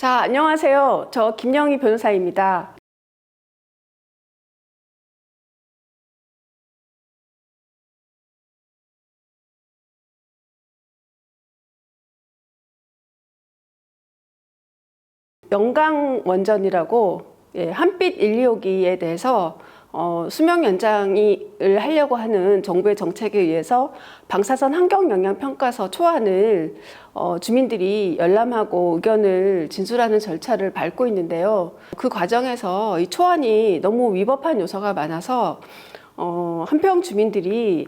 자, 안녕하세요. 저 김영희 변호사입니다. 영광원전이라고 한빛 1, 2호기에 대해서 수명 연장을 하려고 하는 정부의 정책에 의해서 방사선 환경영향평가서 초안을 주민들이 열람하고 의견을 진술하는 절차를 밟고 있는데요. 그 과정에서 이 초안이 너무 위법한 요소가 많아서 한평 주민들이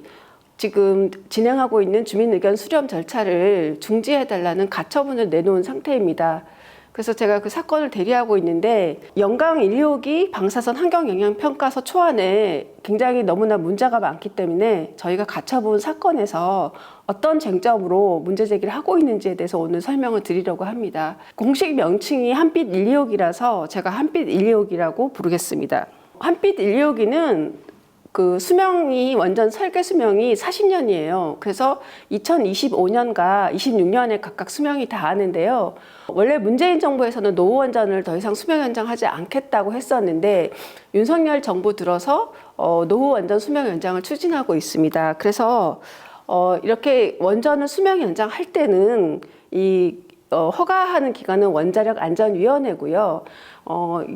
지금 진행하고 있는 주민의견 수렴 절차를 중지해달라는 가처분을 내놓은 상태입니다. 그래서 제가 그 사건을 대리하고 있는데 영광 1, 2호기 방사선 환경영향평가서 초안에 굉장히 너무나 문제가 많기 때문에 저희가 가처분 사건에서 어떤 쟁점으로 문제 제기를 하고 있는지에 대해서 오늘 설명을 드리려고 합니다. 공식 명칭이 한빛 1, 2호기라서 제가 한빛 1, 2호기라고 부르겠습니다. 한빛 1, 2호기는 그 수명이 원전 설계 수명이 40년이에요. 그래서 2025년과 26년에 각각 수명이 다하는데요. 원래 문재인 정부에서는 노후 원전을 더 이상 수명 연장하지 않겠다고 했었는데 윤석열 정부 들어서 노후 원전 수명 연장을 추진하고 있습니다. 그래서 이렇게 원전을 수명 연장할 때는 허가하는 기관은 원자력안전위원회고요.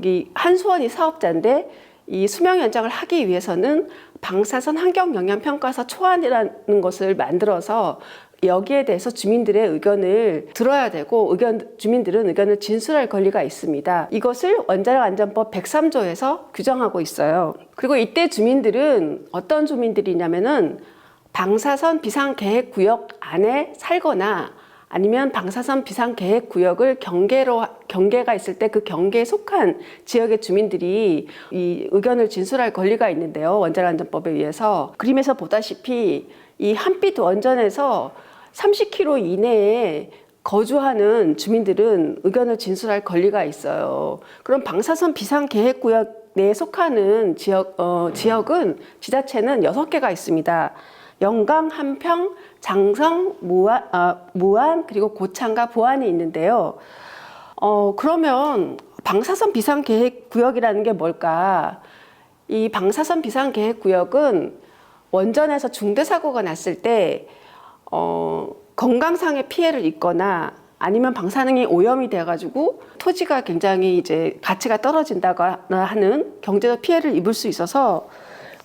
이 한수원이 사업자인데 이 수명 연장을 하기 위해서는 방사선 환경영향평가서 초안이라는 것을 만들어서 여기에 대해서 주민들의 의견을 들어야 되고 주민들은 의견을 진술할 권리가 있습니다. 이것을 원자력안전법 103조에서 규정하고 있어요. 그리고 이때 주민들은 어떤 주민들이냐면은 방사선 비상계획구역 안에 살거나 아니면 방사선 비상계획구역을 경계가 있을 때 그 경계에 속한 지역의 주민들이 이 의견을 진술할 권리가 있는데요. 원자력안전법에 의해서. 그림에서 보다시피 이 한빛 원전에서 30km 이내에 거주하는 주민들은 의견을 진술할 권리가 있어요. 그럼 방사선 비상계획구역 내에 속하는 지역은 지자체는 6개가 있습니다. 영광, 한평, 장성, 무안, 그리고 고창과 보안이 있는데요. 그러면 방사선 비상계획구역이라는 게 뭘까? 이 방사선 비상계획구역은 원전에서 중대사고가 났을 때 건강상의 피해를 입거나 아니면 방사능이 오염이 돼가지고 토지가 굉장히 이제 가치가 떨어진다거나 하는 경제적 피해를 입을 수 있어서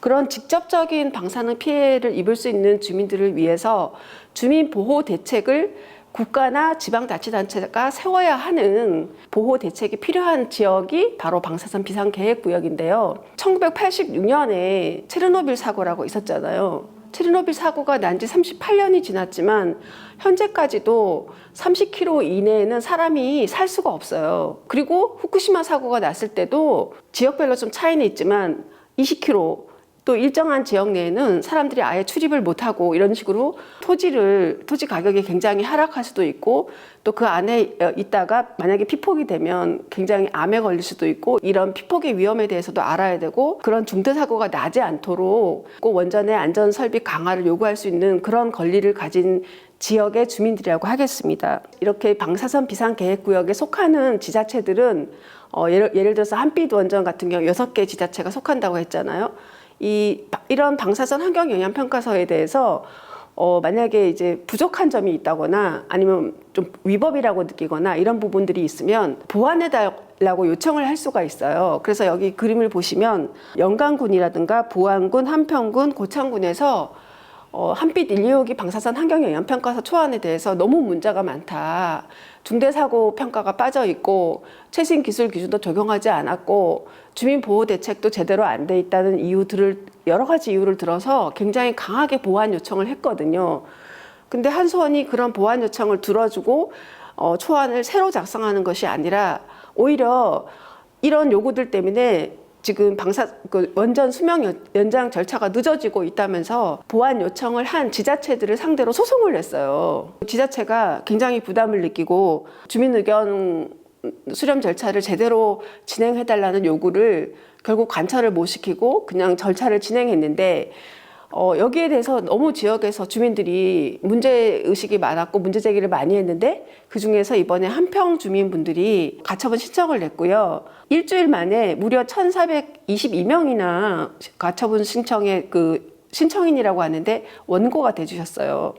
그런 직접적인 방사능 피해를 입을 수 있는 주민들을 위해서 주민보호 대책을 국가나 지방자치단체가 세워야 하는 보호 대책이 필요한 지역이 바로 방사선 비상계획구역인데요. 1986년에 체르노빌 사고라고 있었잖아요. 체르노빌 사고가 난 지 38년이 지났지만 현재까지도 30km 이내에는 사람이 살 수가 없어요. 그리고 후쿠시마 사고가 났을 때도 지역별로 좀 차이는 있지만 20km 또 일정한 지역 내에는 사람들이 아예 출입을 못하고 이런 식으로 토지 가격이 굉장히 하락할 수도 있고 또 그 안에 있다가 만약에 피폭이 되면 굉장히 암에 걸릴 수도 있고 이런 피폭의 위험에 대해서도 알아야 되고 그런 중대사고가 나지 않도록 꼭 원전의 안전설비 강화를 요구할 수 있는 그런 권리를 가진 지역의 주민들이라고 하겠습니다. 이렇게 방사선 비상계획구역에 속하는 지자체들은 예를 들어서 한빛 원전 같은 경우 6개 지자체가 속한다고 했잖아요. 이런 방사선 환경영향평가서에 대해서 만약에 이제 부족한 점이 있다거나 아니면 좀 위법이라고 느끼거나 이런 부분들이 있으면 보완해달라고 요청을 할 수가 있어요. 그래서 여기 그림을 보시면 영광군이라든가 보안군, 한평군, 고창군에서 한빛 1, 2호기 방사선 환경영향평가서 초안에 대해서 너무 문제가 많다. 중대사고 평가가 빠져 있고 최신 기술 기준도 적용하지 않았고 주민보호 대책도 제대로 안 돼 있다는 여러 가지 이유를 들어서 굉장히 강하게 보완 요청을 했거든요. 근데 한수원이 그런 보완 요청을 들어주고 초안을 새로 작성하는 것이 아니라 오히려 이런 요구들 때문에 지금 원전 수명 연장 절차가 늦어지고 있다면서 보완 요청을 한 지자체들을 상대로 소송을 냈어요. 지자체가 굉장히 부담을 느끼고 주민 의견 수렴 절차를 제대로 진행해달라는 요구를 결국 관철을 못 시키고 그냥 절차를 진행했는데 여기에 대해서 너무 지역에서 주민들이 문제의식이 많았고 문제 제기를 많이 했는데 그중에서 이번에 한평 주민분들이 가처분 신청을 냈고요. 일주일 만에 무려 1,422명이나 가처분 신청에 신청인이라고 하는데 원고가 돼주셨어요.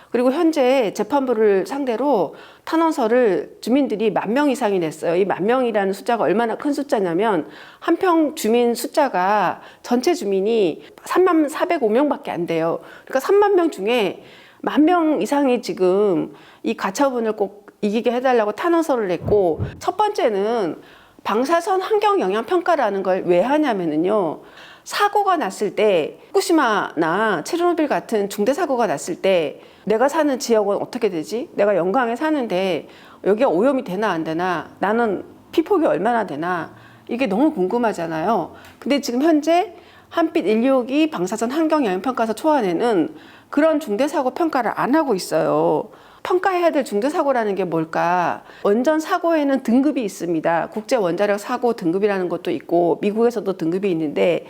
그리고 현재 재판부를 상대로 탄원서를 주민들이 10,000명 이상이 냈어요. 이 10,000명이라는 숫자가 얼마나 큰 숫자냐면 한평 주민 숫자가 전체 주민이 3405명밖에 안 돼요. 그러니까 30,000명 중에 10,000명 이상이 지금 이 가처분을 꼭 이기게 해달라고 탄원서를 냈고, 첫 번째는 방사선 환경 영향 평가라는 걸 왜 하냐면은요. 사고가 났을 때 후쿠시마나 체르노빌 같은 중대 사고가 났을 때 내가 사는 지역은 어떻게 되지? 내가 영광에 사는데 여기가 오염이 되나 안 되나? 나는 피폭이 얼마나 되나? 이게 너무 궁금하잖아요. 근데 지금 현재 한빛 126이 방사선 환경 영향 평가서 초안에는 그런 중대 사고 평가를 안 하고 있어요. 평가해야 될 중대 사고라는 게 뭘까? 원전 사고에는 등급이 있습니다. 국제 원자력 사고 등급이라는 것도 있고 미국에서도 등급이 있는데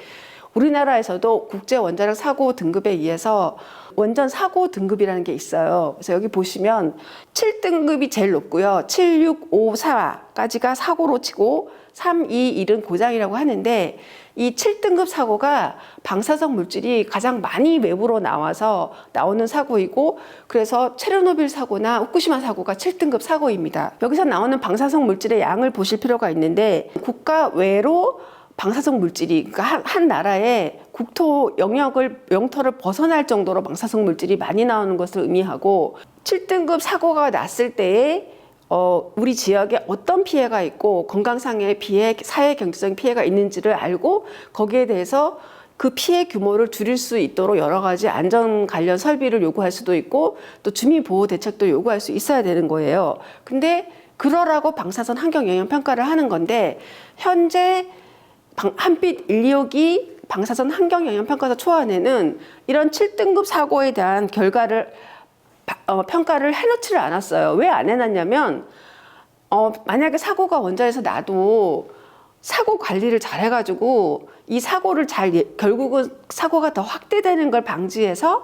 우리나라에서도 국제 원자력 사고 등급에 의해서 원전 사고 등급이라는 게 있어요. 그래서 여기 보시면 7등급이 제일 높고요. 7, 6, 5, 4까지가 사고로 치고 3, 2, 1은 고장이라고 하는데 이 7등급 사고가 방사성 물질이 가장 많이 외부로 나와서 나오는 사고이고, 그래서 체르노빌 사고나 후쿠시마 사고가 7등급 사고입니다. 여기서 나오는 방사성 물질의 양을 보실 필요가 있는데 국가 외로 방사성 물질이, 그러니까 한 나라의 국토 영토를 벗어날 정도로 방사성 물질이 많이 나오는 것을 의미하고, 7등급 사고가 났을 때에 우리 지역에 어떤 피해가 있고 건강상의 피해, 사회 경제적인 피해가 있는지를 알고 거기에 대해서 그 피해 규모를 줄일 수 있도록 여러 가지 안전 관련 설비를 요구할 수도 있고 또 주민 보호 대책도 요구할 수 있어야 되는 거예요. 근데 그러라고 방사선 환경 영향 평가를 하는 건데, 현재 한빛 126이 방사선 환경 영향 평가서 초안에는 이런 7등급 사고에 대한 결과를 평가를 해놓지를 않았어요. 왜 안 해놨냐면 만약에 사고가 원전에서 나도 사고 관리를 잘 해가지고 이 사고를 결국은 사고가 더 확대되는 걸 방지해서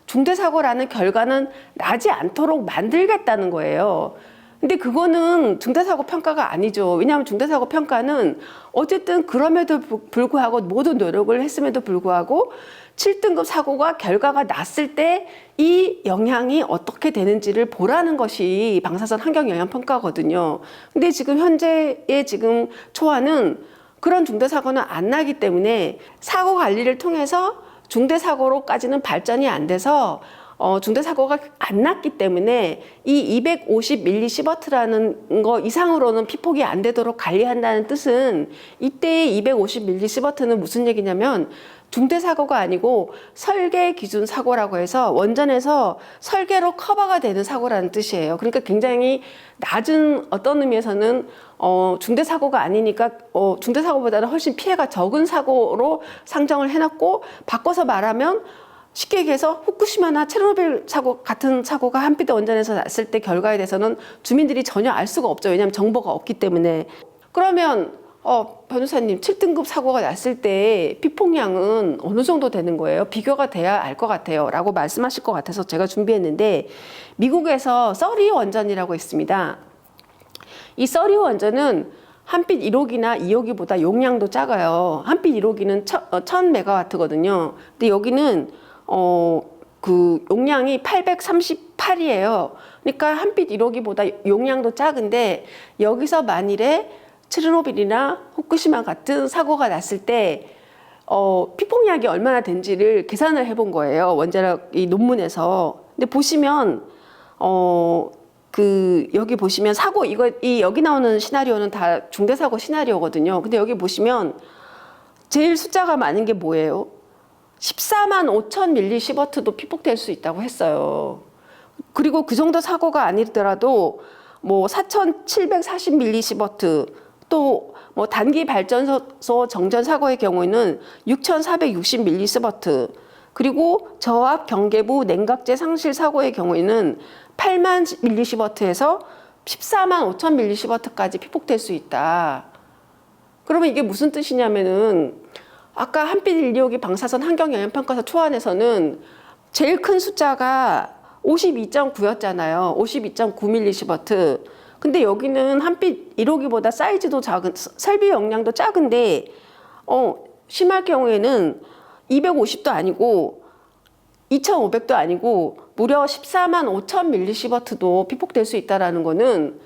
중대사고라는 결과는 나지 않도록 만들겠다는 거예요. 근데 그거는 중대사고 평가가 아니죠. 왜냐하면 중대사고 평가는 어쨌든 그럼에도 불구하고 모든 노력을 했음에도 불구하고 7등급 사고가 결과가 났을 때 이 영향이 어떻게 되는지를 보라는 것이 방사선 환경 영향 평가거든요. 근데 지금 현재의 지금 초안은 그런 중대사고는 안 나기 때문에 사고 관리를 통해서 중대사고로까지는 발전이 안 돼서 중대사고가 안 났기 때문에 이 250mS라는 거 이상으로는 피폭이 안 되도록 관리한다는 뜻은, 이때의 250mS는 무슨 얘기냐면 중대사고가 아니고 설계 기준 사고라고 해서 원전에서 설계로 커버가 되는 사고라는 뜻이에요. 그러니까 굉장히 낮은, 어떤 의미에서는 중대사고가 아니니까 중대사고보다는 훨씬 피해가 적은 사고로 상정을 해놨고, 바꿔서 말하면 쉽게 얘기해서 후쿠시마나 체르노빌 사고 같은 사고가 한빛 원전에서 났을 때 결과에 대해서는 주민들이 전혀 알 수가 없죠. 왜냐하면 정보가 없기 때문에. 그러면 변호사님, 7등급 사고가 났을 때 피폭량은 어느 정도 되는 거예요? 비교가 돼야 알 것 같아요 라고 말씀하실 것 같아서 제가 준비했는데, 미국에서 서리 원전이라고 있습니다. 이 서리 원전은 한빛 1호기나 2호기보다 용량도 작아요. 한빛 1호기는 1000메가와트거든요. 근데 여기는 그 용량이 838이에요. 그러니까 한빛 1호기보다 용량도 작은데, 여기서 만일에 체르노빌이나 후쿠시마 같은 사고가 났을 때 피폭량이 얼마나 된지를 계산을 해본 거예요. 원자력 이 논문에서. 근데 보시면 여기 보시면 여기 나오는 시나리오는 다 중대사고 시나리오거든요. 근데 여기 보시면 제일 숫자가 많은 게 뭐예요? 145,000mS도 피폭될 수 있다고 했어요. 그리고 그 정도 사고가 아니더라도 뭐 4,740mS, 또 뭐 단기 발전소 정전 사고의 경우에는 6,460mS, 그리고 저압 경계부 냉각제 상실 사고의 경우에는 80,000mS에서 145,000mS까지 피폭될 수 있다. 그러면 이게 무슨 뜻이냐면은 아까 한빛 126이 방사선 환경영향평가서 초안에서는 제일 큰 숫자가 52.9였잖아요. 52.9mSv. 근데 여기는 한빛 1호기보다 사이즈도 작은, 설비 용량도 작은데 심할 경우에는 250도 아니고 2,500도 아니고 무려 14만 5천 mSv도 피폭될 수 있다라는 거는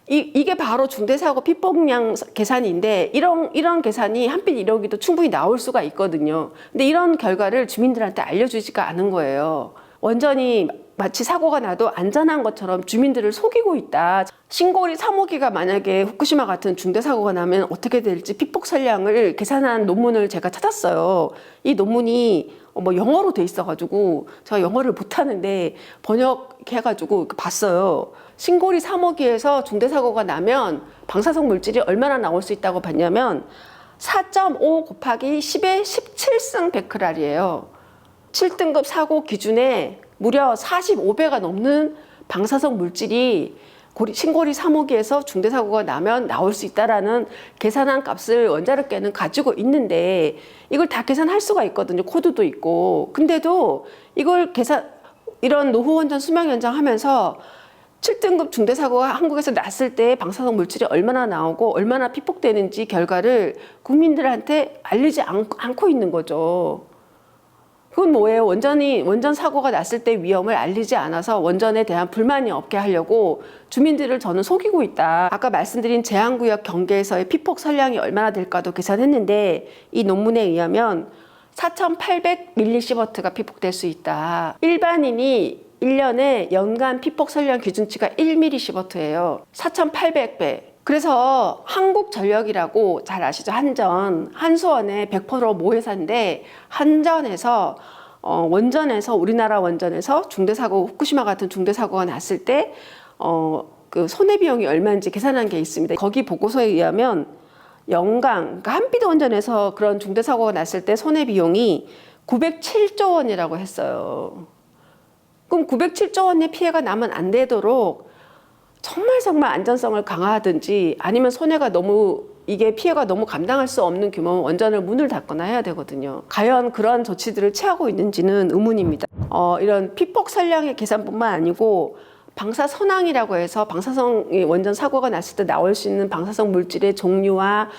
이게 바로 중대사고 피폭량 계산인데 이런 계산이 한빛 1호기도 충분히 나올 수가 있거든요. 근데 이런 결과를 주민들한테 알려주지가 않은 거예요. 완전히 마치 사고가 나도 안전한 것처럼 주민들을 속이고 있다. 신고리 3호기가 만약에 후쿠시마 같은 중대 사고가 나면 어떻게 될지 피폭 선량을 계산한 논문을 제가 찾았어요. 이 논문이 영어로 돼 있어가지고 제가 영어를 못하는데 번역해가지고 봤어요. 신고리 3호기에서 중대 사고가 나면 방사성 물질이 얼마나 나올 수 있다고 봤냐면 4.5 곱하기 10의 17승 베크랄이에요. 7등급 사고 기준에 무려 45배가 넘는 방사성 물질이 신고리 3호기에서 중대사고가 나면 나올 수 있다라는 계산한 값을 원자력계는 가지고 있는데 이걸 다 계산할 수가 있거든요. 코드도 있고. 근데도 이걸 이런 노후원전 수명 연장하면서 7등급 중대사고가 한국에서 났을 때 방사성 물질이 얼마나 나오고 얼마나 피폭되는지 결과를 국민들한테 알리지 않고 있는 거죠. 그건 뭐예요? 원전 사고가 났을 때 위험을 알리지 않아서 원전에 대한 불만이 없게 하려고 주민들을 저는 속이고 있다. 아까 말씀드린 제한구역 경계에서의 피폭 선량이 얼마나 될까도 계산했는데 이 논문에 의하면 4,800mSv가 피폭될 수 있다. 일반인이 1년에 연간 피폭 선량 기준치가 1mSv예요. 4,800배. 그래서 한국전력이라고 잘 아시죠? 한수원의 100% 모회사인데 한전에서 원전에서 우리나라 원전에서 중대사고 후쿠시마 같은 중대사고가 났을 때 그 손해비용이 얼마인지 계산한 게 있습니다. 거기 보고서에 의하면 연간 그러니까 한빛 원전에서 그런 중대사고가 났을 때 손해비용이 907조 원이라고 했어요. 그럼 907조 원의 피해가 나면 안 되도록 정말 안전성을 강화하든지 아니면 이게 피해가 너무 감당할 수 없는 규모면 원전을 문을 닫거나 해야 되거든요. 과연 그런 조치들을 취하고 있는지는 의문입니다. 이런 피폭 선량의 계산뿐만 아니고 방사선항이라고 해서 방사성 원전 사고가 났을 때 나올 수 있는 방사성 물질의 종류와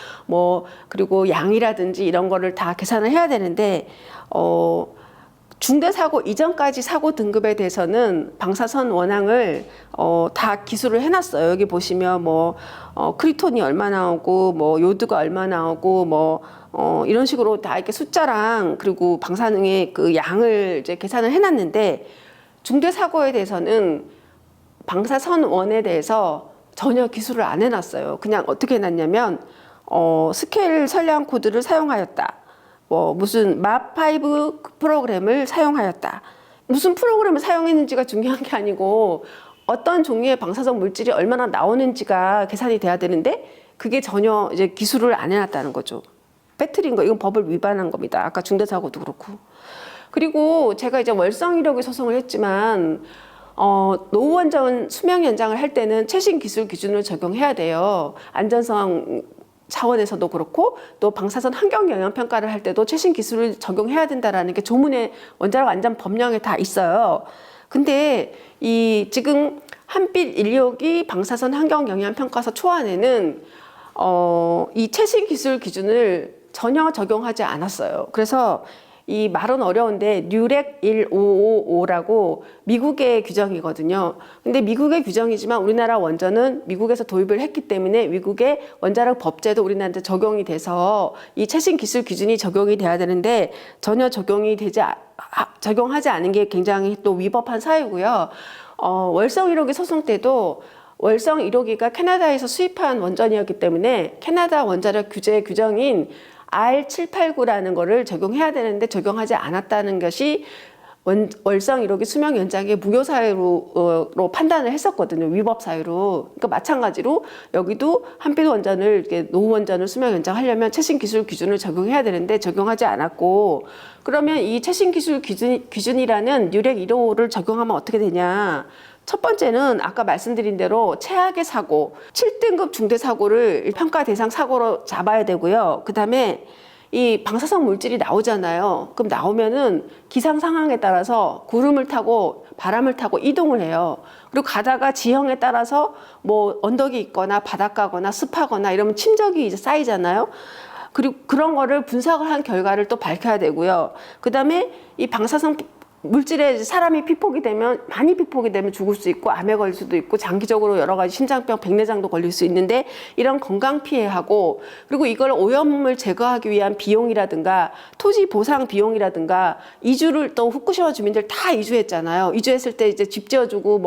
그리고 양이라든지 이런 거를 다 계산을 해야 되는데 중대사고 이전까지 사고 등급에 대해서는 방사선 원항을 다 기술을 해놨어요. 여기 보시면 크리톤이 얼마 나오고 요드가 얼마 나오고 이런 식으로 다 이렇게 숫자랑 그리고 방사능의 그 양을 이제 계산을 해놨는데 중대사고에 대해서는 방사선 원에 대해서 전혀 기술을 안 해놨어요. 그냥 어떻게 해놨냐면 스케일 선량 코드를 사용하였다. 무슨 MAP5 프로그램을 사용하였다. 무슨 프로그램을 사용했는지가 중요한 게 아니고 어떤 종류의 방사성 물질이 얼마나 나오는지가 계산이 돼야 되는데 그게 전혀 이제 기술을 안 해놨다는 거죠. 빼트린 거, 이건 법을 위반한 겁니다. 아까 중대사고도 그렇고. 그리고 제가 이제 월성 1호기 소송을 했지만 노후원전 수명 연장을 할 때는 최신 기술 기준을 적용해야 돼요. 안전성 차원에서도 그렇고 또 방사선 환경 영향 평가를 할 때도 최신 기술을 적용해야 된다라는 게 조문에 원자력 안전 법령에 다 있어요. 근데 지금 한빛 126이 방사선 환경 영향 평가서 초안에는 이 최신 기술 기준을 전혀 적용하지 않았어요. 그래서 이 말은 어려운데 뉴렉 1555라고 미국의 규정이거든요. 근데 미국의 규정이지만 우리나라 원전은 미국에서 도입을 했기 때문에 미국의 원자력 법제도 우리나라한테 적용이 돼서 이 최신 기술 기준이 적용이 돼야 되는데 전혀 적용하지 않은 게 굉장히 또 위법한 사유고요. 월성 1호기 소송 때도 월성 1호기가 캐나다에서 수입한 원전이었기 때문에 캐나다 원자력 규제 규정인 R789라는 거를 적용해야 되는데 적용하지 않았다는 것이 월성 1호기 수명 연장의 무효 사유로 판단을 했었거든요. 위법 사유로. 그러니까 마찬가지로 여기도 한빛 원전을 노후 원전을 수명 연장하려면 최신 기술 기준을 적용해야 되는데 적용하지 않았고 그러면 이 최신 기술 기준이라는 뉴렉 1호를 적용하면 어떻게 되냐? 첫 번째는 아까 말씀드린 대로 최악의 사고, 7등급 중대사고를 평가 대상 사고로 잡아야 되고요. 그 다음에 이 방사성 물질이 나오잖아요. 그럼 나오면은 기상 상황에 따라서 구름을 타고 바람을 타고 이동을 해요. 그리고 가다가 지형에 따라서 뭐 언덕이 있거나 바닷가거나 습하거나 이러면 침적이 이제 쌓이잖아요. 그리고 그런 거를 분석을 한 결과를 또 밝혀야 되고요. 그다음에 이 방사성 물질에 사람이 피폭이 되면 많이 피폭이 되면 죽을 수 있고 암에 걸릴 수도 있고 장기적으로 여러 가지 심장병, 백내장도 걸릴 수 있는데 이런 건강 피해하고 그리고 이걸 오염을 제거하기 위한 비용이라든가 토지 보상 비용이라든가 이주를 또 후쿠시마 주민들 다 이주했잖아요. 이주했을 때 이제 집 지어주고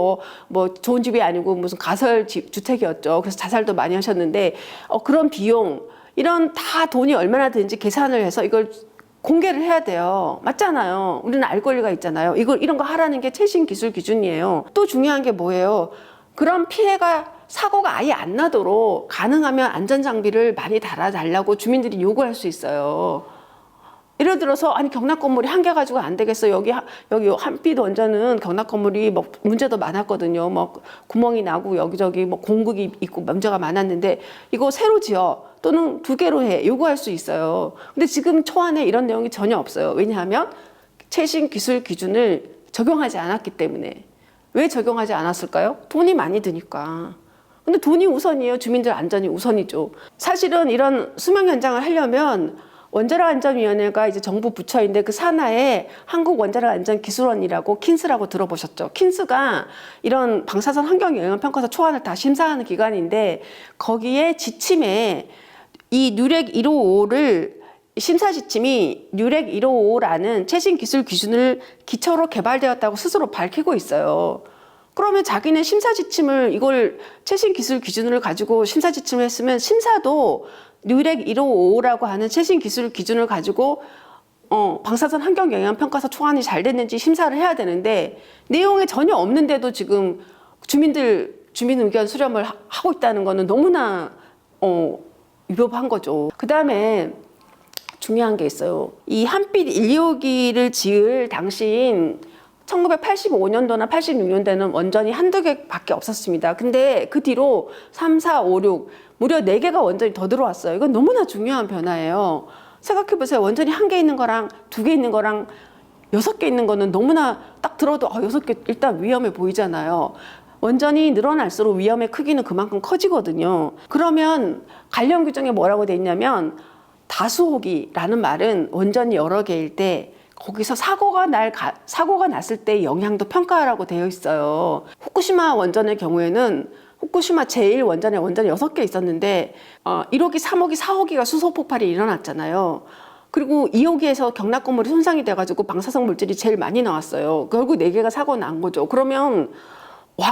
뭐 좋은 집이 아니고 무슨 가설 주택이었죠. 그래서 자살도 많이 하셨는데 그런 비용 이런 다 돈이 얼마나 드는지 계산을 해서 이걸 공개를 해야 돼요. 맞잖아요. 우리는 알 권리가 있잖아요. 이런 거 하라는 게 최신 기술 기준이에요. 또 중요한 게 뭐예요? 그런 피해가 사고가 아예 안 나도록 가능하면 안전장비를 많이 달아달라고 주민들이 요구할 수 있어요. 예를 들어서 아니 경락 건물이 한 개 가지고 안 되겠어. 여기 한빛 원전은 경락 건물이 뭐 문제도 많았거든요. 뭐 구멍이 나고 여기저기 뭐 공극이 있고 문제가 많았는데 이거 새로 지어 또는 2개로 해 요구할 수 있어요. 근데 지금 초안에 이런 내용이 전혀 없어요. 왜냐하면 최신 기술 기준을 적용하지 않았기 때문에. 왜 적용하지 않았을까요? 돈이 많이 드니까. 근데 돈이 우선이에요. 주민들 안전이 우선이죠. 사실은 이런 수명 연장을 하려면 원자력안전위원회가 이제 정부 부처인데 그 산하에 한국원자력안전기술원이라고 킨스라고 들어보셨죠? 킨스가 이런 방사선 환경영향평가서 초안을 다 심사하는 기관인데 거기에 지침에 이 뉴렉 155를 심사 지침이 뉴렉 155라는 최신 기술 기준을 기초로 개발되었다고 스스로 밝히고 있어요. 그러면 자기는 심사 지침을 이걸 최신 기술 기준을 가지고 심사 지침을 했으면 심사도 뉴렉 155라고 하는 최신 기술 기준을 가지고 방사선 환경 영향 평가서 초안이 잘 됐는지 심사를 해야 되는데 내용에 전혀 없는데도 지금 주민 의견 수렴을 하고 있다는 거는 너무나 위법한 거죠. 그다음에 중요한 게 있어요. 이 한빛 1, 2호기를 지을 당시인 1985년도나 86년도에는 원전이 한두 개밖에 없었습니다. 근데 그 뒤로 3, 4, 5, 6 무려 4개가 원전이 더 들어왔어요. 이건 너무나 중요한 변화예요. 생각해보세요. 원전이 1개 있는 거랑 2개 있는 거랑 6개 있는 거는 너무나 딱 들어도 6개 일단 위험해 보이잖아요. 원전이 늘어날수록 위험의 크기는 그만큼 커지거든요. 그러면 관련 규정에 뭐라고 돼 있냐면 다수호기라는 말은 원전이 여러 개일 때 거기서 사고가 났을 때 영향도 평가하라고 되어 있어요. 후쿠시마 원전의 경우에는 후쿠시마 제1원전에 원전이 6개 있었는데 1호기, 3호기, 4호기가 수소 폭발이 일어났잖아요. 그리고 2호기에서 경락 건물이 손상이 돼가지고 방사성 물질이 제일 많이 나왔어요. 결국 4개가 사고 난 거죠. 그러면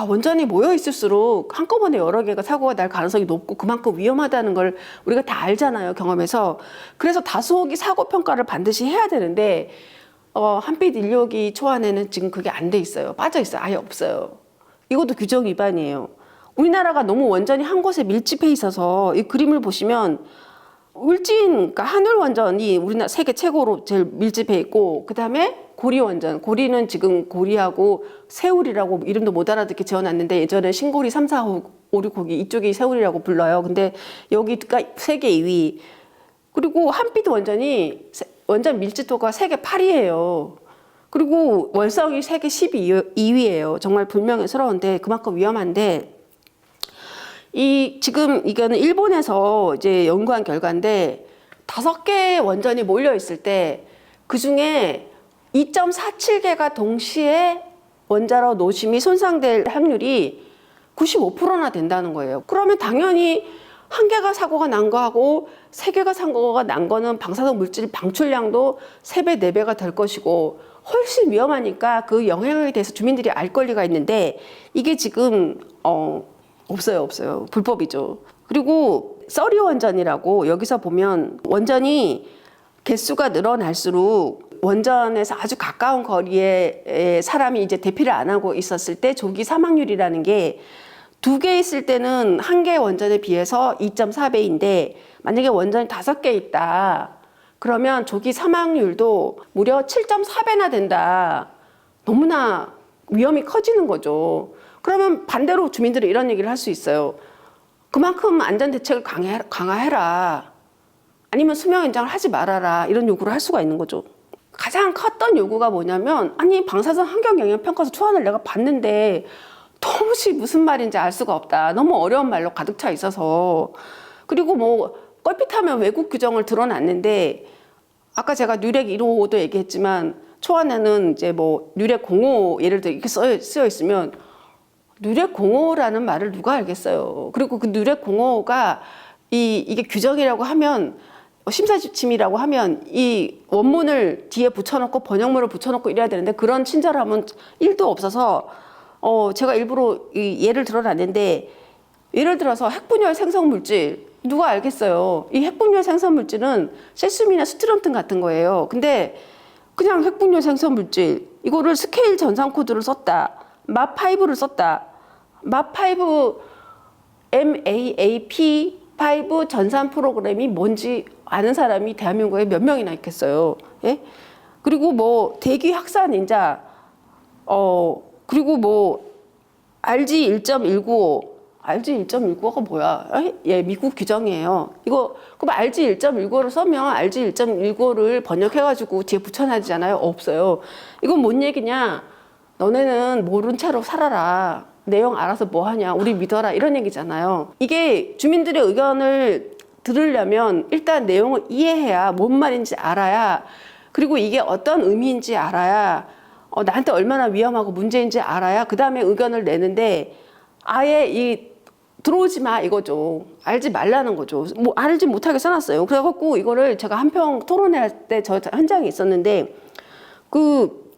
원전이 모여 있을수록 한꺼번에 여러 개가 사고가 날 가능성이 높고 그만큼 위험하다는 걸 우리가 다 알잖아요, 경험에서. 그래서 다수호기 사고 평가를 반드시 해야 되는데 한빛 1, 2호기 초안에는 지금 그게 안 돼 있어요. 빠져 있어요. 아예 없어요. 이것도 규정 위반이에요. 우리나라가 너무 원전이 한 곳에 밀집해 있어서 이 그림을 보시면 그러니까 한울원전이 우리나라 세계 최고로 제일 밀집해 있고 그다음에 고리원전, 고리는 지금 고리하고 세울이라고 이름도 못 알아듣게 지어놨는데 예전에 신고리 3, 4, 5, 6 거기 이쪽이 세울이라고 불러요. 근데 여기가 세계 2위. 그리고 한빛 원전이 원전 밀집도가 세계 8위예요. 그리고 월성이 세계 12위예요. 정말 불명예스러운데 그만큼 위험한데 지금 이거는 일본에서 이제 연구한 결과인데 5개 원전이 몰려 있을 때 그 중에 2.47개가 동시에 원자로 노심이 손상될 확률이 95%나 된다는 거예요. 그러면 당연히 1개가 사고가 난 거하고 3개가 사고가 난 거는 방사성 물질 방출량도 3배, 4배가 될 것이고 훨씬 위험하니까 그 영향에 대해서 주민들이 알 권리가 있는데 이게 지금 없어요. 불법이죠. 그리고 서리 원전이라고 여기서 보면 원전이 개수가 늘어날수록 원전에서 아주 가까운 거리에 사람이 이제 대피를 안 하고 있었을 때 조기 사망률이라는 게 2개 있을 때는 1개 원전에 비해서 2.4배인데 만약에 원전이 5개 있다. 그러면 조기 사망률도 무려 7.4배나 된다. 너무나 위험이 커지는 거죠. 그러면 반대로 주민들이 이런 얘기를 할 수 있어요. 그만큼 안전대책을 강화해라. 아니면 수명 연장을 하지 말아라 이런 요구를 할 수가 있는 거죠. 가장 컸던 요구가 뭐냐면 아니 방사선 환경영향평가서 초안을 내가 봤는데 도무지 무슨 말인지 알 수가 없다. 너무 어려운 말로 가득 차 있어서. 그리고 뭐 껄핏하면 외국 규정을 드러났는데 아까 제가 뉴렉 1호도 얘기했지만 초안에는 이제 뭐 뉴렉 05 예를 들어 이렇게 쓰여 있으면 뉴렉 05라는 말을 누가 알겠어요. 그리고 그 뉴렉 05가 이게 규정이라고 하면 심사지침이라고 하면 이 원문을 뒤에 붙여놓고 번역문을 붙여놓고 이래야 되는데 그런 친절함은 1도 없어서 제가 일부러 예를 들어놨는데 예를 들어서 핵분열 생성물질 누가 알겠어요. 이 핵분열 생성물질은 세슘이나 스트론튼 같은 거예요. 근데 그냥 핵분열 생성물질 이거를 스케일 전산 코드를 썼다. MAP5를 썼다. MAP5 MAP5 전산 프로그램이 뭔지 아는 사람이 대한민국에 몇 명이나 있겠어요. 예? 그리고 뭐 대기 확산 인자 그리고 뭐 RG 1.195 RG 1.195가 뭐야? 예, 미국 규정이에요. 이거 그럼 RG 1.195를 써면 RG 1.195를 번역해가지고 뒤에 붙여놔야 되잖아요. 없어요. 이건 뭔 얘기냐? 너네는 모른 채로 살아라. 내용 알아서 뭐 하냐? 우리 믿어라. 이런 얘기잖아요. 이게 주민들의 의견을 들으려면 일단 내용을 이해해야 뭔 말인지 알아야 그리고 이게 어떤 의미인지 알아야 나한테 얼마나 위험하고 문제인지 알아야 그 다음에 의견을 내는데 아예 들어오지 마 이거죠. 알지 말라는 거죠. 뭐 알지 못하게 써놨어요. 그래갖고 이거를 제가 한평 토론회 때 저 현장에 있었는데 그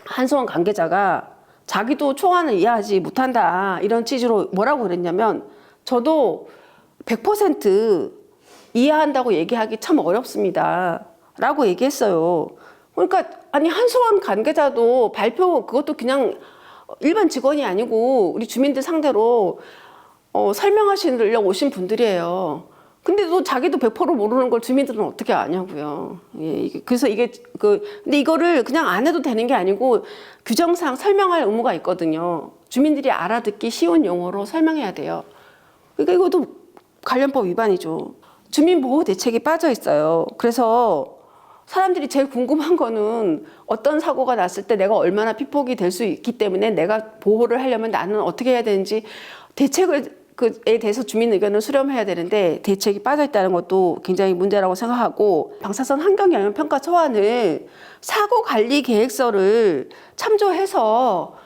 한수원 관계자가 자기도 초안을 이해하지 못한다 이런 취지로 뭐라고 그랬냐면 저도 100% 이해한다고 얘기하기 참 어렵습니다 라고 얘기했어요. 그러니까 아니 한수원 관계자도 발표 그것도 그냥 일반 직원이 아니고 우리 주민들 상대로 설명하시려고 오신 분들이에요. 근데 또 자기도 100% 모르는 걸 주민들은 어떻게 아냐고요. 예, 그래서 근데 이거를 그냥 안 해도 되는 게 아니고 규정상 설명할 의무가 있거든요. 주민들이 알아듣기 쉬운 용어로 설명해야 돼요. 그러니까 이것도 관련법 위반이죠. 주민보호 대책이 빠져 있어요. 그래서 사람들이 제일 궁금한 거는 어떤 사고가 났을 때 내가 얼마나 피폭이 될 수 있기 때문에 내가 보호를 하려면 나는 어떻게 해야 되는지 대책을 그에 대해서 주민 의견을 수렴해야 되는데 대책이 빠져 있다는 것도 굉장히 문제라고 생각하고 방사선 환경영향평가 초안을 사고관리계획서를 참조해서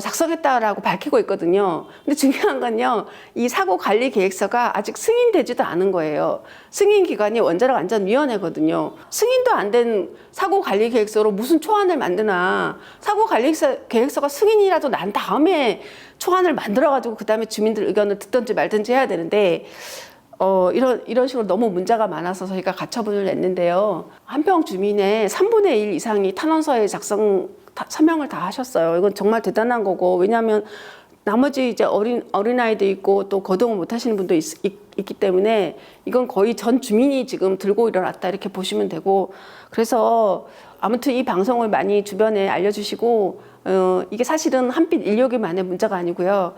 작성했다라고 밝히고 있거든요. 근데 중요한 건요, 이 사고관리계획서가 아직 승인되지도 않은 거예요. 승인 기관이 원자력안전위원회거든요. 승인도 안 된 사고관리계획서로 무슨 초안을 만드나. 사고관리계획서가 승인이라도 난 다음에 초안을 만들어가지고 그 다음에 주민들 의견을 듣든지 말든지 해야 되는데 이런 식으로 너무 문제가 많아서 저희가 가처분을 냈는데요. 한평 주민의 3분의 1 이상이 탄원서에 서명을 다 하셨어요. 이건 정말 대단한 거고, 왜냐하면 나머지 이제 어린아이도 있고 또 거동을 못 하시는 분도 있기 때문에 이건 거의 전 주민이 지금 들고 일어났다 이렇게 보시면 되고, 그래서 아무튼 이 방송을 많이 주변에 알려주시고, 이게 사실은 한빛 1호기만의 문제가 아니고요.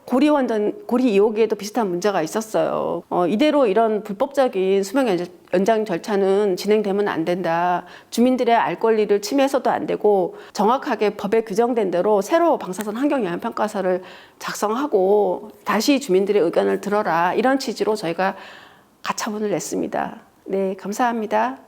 고리 2호기에도 비슷한 문제가 있었어요. 이대로 이런 불법적인 수명 연장 절차는 진행되면 안 된다. 주민들의 알 권리를 침해해서도 안 되고 정확하게 법에 규정된 대로 새로 방사선 환경영향평가서를 작성하고 다시 주민들의 의견을 들어라. 이런 취지로 저희가 가처분을 냈습니다. 네, 감사합니다.